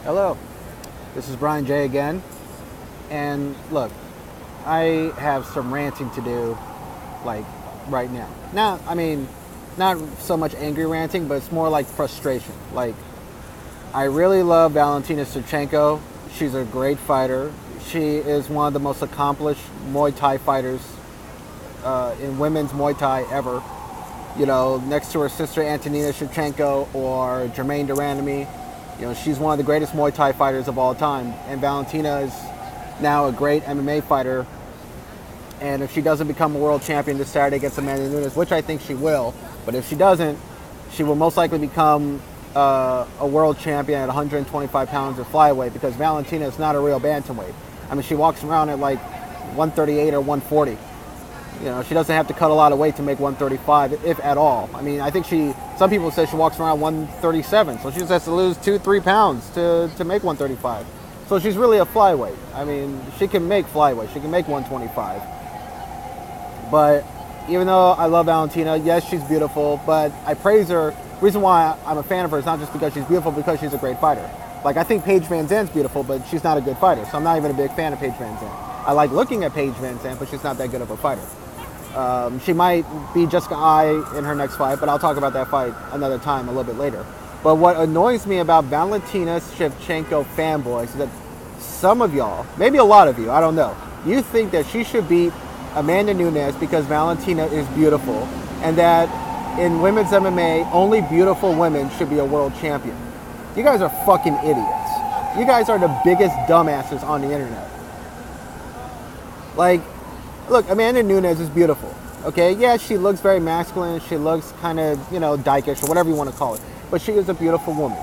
Hello, this is Brian J again, and look, I have some ranting to do, like, right now. Not so much angry ranting, but it's more like frustration. Like, I really love Valentina Shevchenko. She's a great fighter. She is one of the most accomplished Muay Thai fighters in women's Muay Thai ever. You know, next to her sister Valentina Shevchenko or Jermaine Duranamy. You know, she's one of the greatest Muay Thai fighters of all time. And Valentina is now a great MMA fighter. And if she doesn't become a world champion this Saturday against Amanda Nunes, which I think she will, but if she doesn't, she will most likely become a world champion at 125 pounds of flyweight, because Valentina is not a real bantamweight. I mean, she walks around at like 138 or 140. You know, she doesn't have to cut a lot of weight to make 135, if at all. I mean, I think some people say she walks around 137, so she just has to lose 2-3 pounds to make 135. So she's really a flyweight. I mean, she can make flyweight. She can make 125. But even though I love Valentina, yes, she's beautiful, but I praise her. The reason why I'm a fan of her is not just because she's beautiful, because she's a great fighter. Like, I think Paige Van Zandt's beautiful, but she's not a good fighter, so I'm not even a big fan of Paige Van Zandt. I like looking at Paige Van Zandt, but she's not that good of a fighter. She might be Jessica Ai in her next fight, but I'll talk about that fight another time, a little bit later. But what annoys me about Valentina Shevchenko fanboys is that some of y'all, maybe a lot of you, I don't know, you think that she should beat Amanda Nunes because Valentina is beautiful, and that in women's MMA, only beautiful women should be a world champion. You guys are fucking idiots. You guys are the biggest dumbasses on the internet. Like, look, Amanda Nunes is beautiful, okay? Yeah, she looks very masculine. She looks kind of, you know, dykish or whatever you want to call it. But she is a beautiful woman.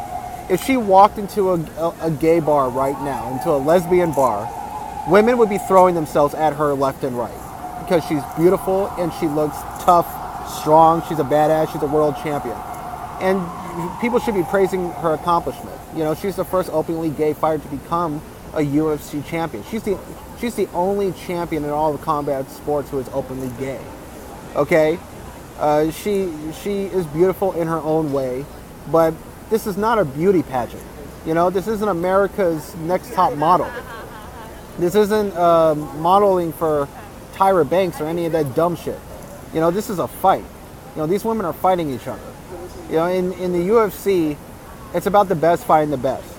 If she walked into a gay bar right now, into a lesbian bar, women would be throwing themselves at her left and right because she's beautiful and she looks tough, strong. She's a badass. She's a world champion. And people should be praising her accomplishment. You know, she's the first openly gay fighter to become a UFC champion. She's the only champion in all of combat sports who is openly gay. Okay? She is beautiful in her own way, but this is not a beauty pageant. You know, this isn't America's Next Top Model. This isn't modeling for Tyra Banks or any of that dumb shit. You know, this is a fight. You know, these women are fighting each other. You know, in the UFC, it's about the best fighting the best.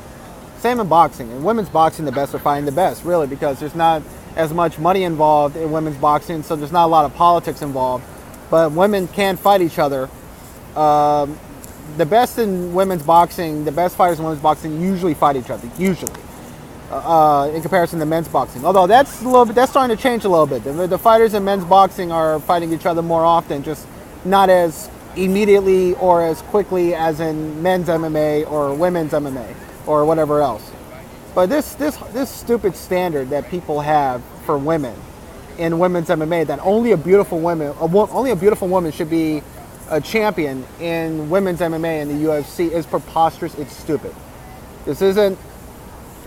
Same in boxing. In women's boxing, the best are fighting the best, really, because there's not as much money involved in women's boxing, so there's not a lot of politics involved. But women can fight each other. The best in women's boxing, the best fighters in women's boxing usually fight each other, usually, in comparison to men's boxing. Although that's starting to change a little bit. The fighters in men's boxing are fighting each other more often, just not as immediately or as quickly as in men's MMA or women's MMA or whatever else. But this stupid standard that people have for women in women's MMA, that only a beautiful woman should be a champion in women's MMA in the UFC, is preposterous. It's stupid. This isn't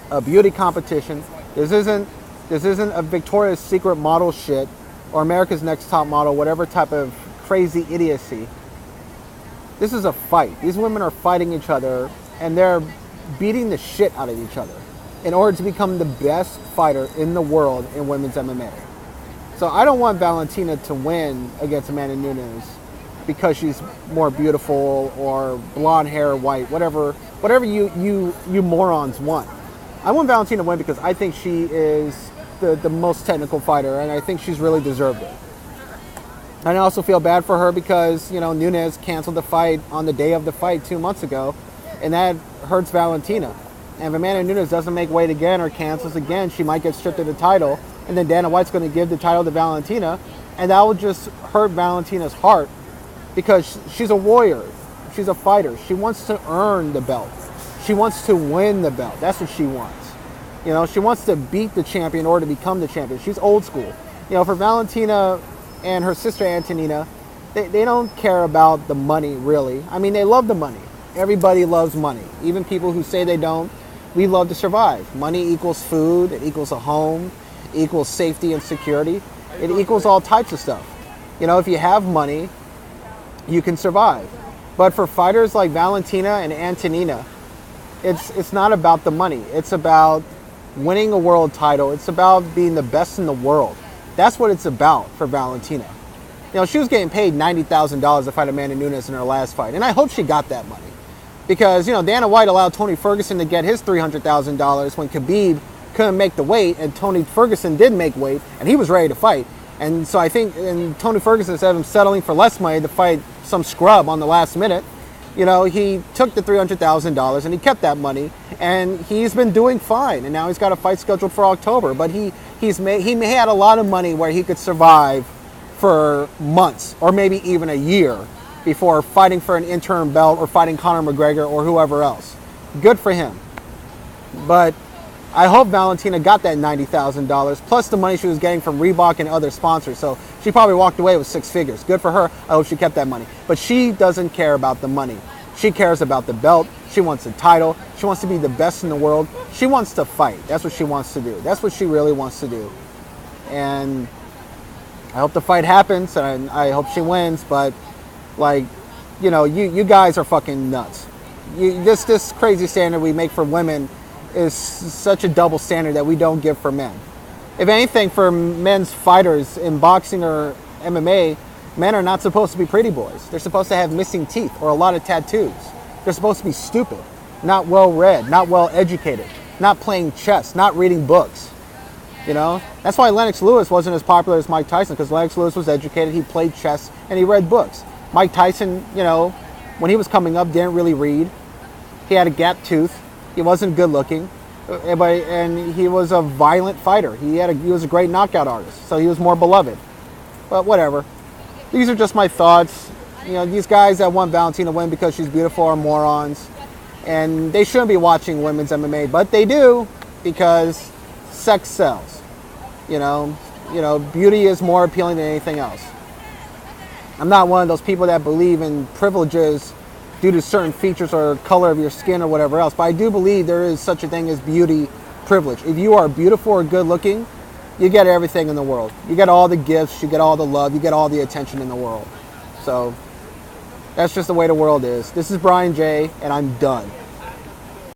a beauty competition. This isn't a Victoria's Secret model shit or America's Next Top Model, whatever type of crazy idiocy. This is a fight. These women are fighting each other, and they're beating the shit out of each other in order to become the best fighter in the world in women's MMA. So I don't want Valentina to win against Amanda Nunes because she's more beautiful or blonde hair, white, whatever you morons want. I want Valentina to win because I think she is the most technical fighter, and I think she's really deserved it. And I also feel bad for her because, you know, Nunes canceled the fight on the day of the fight 2 months ago, and that hurts Valentina. And if Amanda Nunes doesn't make weight again or cancels again, she might get stripped of the title, and then Dana White's going to give the title to Valentina, and that will just hurt Valentina's heart because she's a warrior. She's a fighter. She wants to earn the belt. She wants to win the belt. That's what she wants. You know, she wants to beat the champion in order to become the champion. She's old school. You know, for Valentina and her sister Antonina, they don't care about the money, really. I mean, they love the money. Everybody loves money. Even people who say they don't. We love to survive. Money equals food. It equals a home. It equals safety and security. It equals all types of stuff. You know, if you have money, you can survive. But for fighters like Valentina and Antonina, it's not about the money. It's about winning a world title. It's about being the best in the world. That's what it's about for Valentina. You know, she was getting paid $90,000 to fight Amanda Nunes in her last fight, and I hope she got that money. Because, you know, Dana White allowed Tony Ferguson to get his $300,000 when Khabib couldn't make the weight, and Tony Ferguson did make weight, and he was ready to fight. And so I think, and Tony Ferguson, instead of him settling for less money to fight some scrub on the last minute, you know, he took the $300,000 and he kept that money, and he's been doing fine. And now he's got a fight scheduled for October. But he had a lot of money where he could survive for months or maybe even a year before fighting for an interim belt or fighting Conor McGregor or whoever else. Good for him. But I hope Valentina got that $90,000 plus the money she was getting from Reebok and other sponsors. So she probably walked away with 6 figures. Good for her. I hope she kept that money. But she doesn't care about the money. She cares about the belt. She wants the title. She wants to be the best in the world. She wants to fight. That's what she wants to do. That's what she really wants to do. And I hope the fight happens, and I hope she wins. But, like, you know, you guys are fucking nuts. This crazy standard we make for women is such a double standard that we don't give for men. If anything, for men's fighters in boxing or MMA, men are not supposed to be pretty boys. They're supposed to have missing teeth or a lot of tattoos. They're supposed to be stupid, not well read, not well educated, not playing chess, not reading books. You know, that's why Lennox Lewis wasn't as popular as Mike Tyson, because Lennox Lewis was educated, he played chess, and he read books. Mike Tyson, you know, when he was coming up, didn't really read. He had a gap tooth. He wasn't good looking, and he was a violent fighter. He was a great knockout artist, so he was more beloved. But whatever. These are just my thoughts. You know, these guys that want Valentina to win because she's beautiful are morons, and they shouldn't be watching women's MMA, but they do because sex sells. You know, beauty is more appealing than anything else. I'm not one of those people that believe in privileges due to certain features or color of your skin or whatever else. But I do believe there is such a thing as beauty privilege. If you are beautiful or good looking, you get everything in the world. You get all the gifts, you get all the love, you get all the attention in the world. So that's just the way the world is. This is Brian J, and I'm done.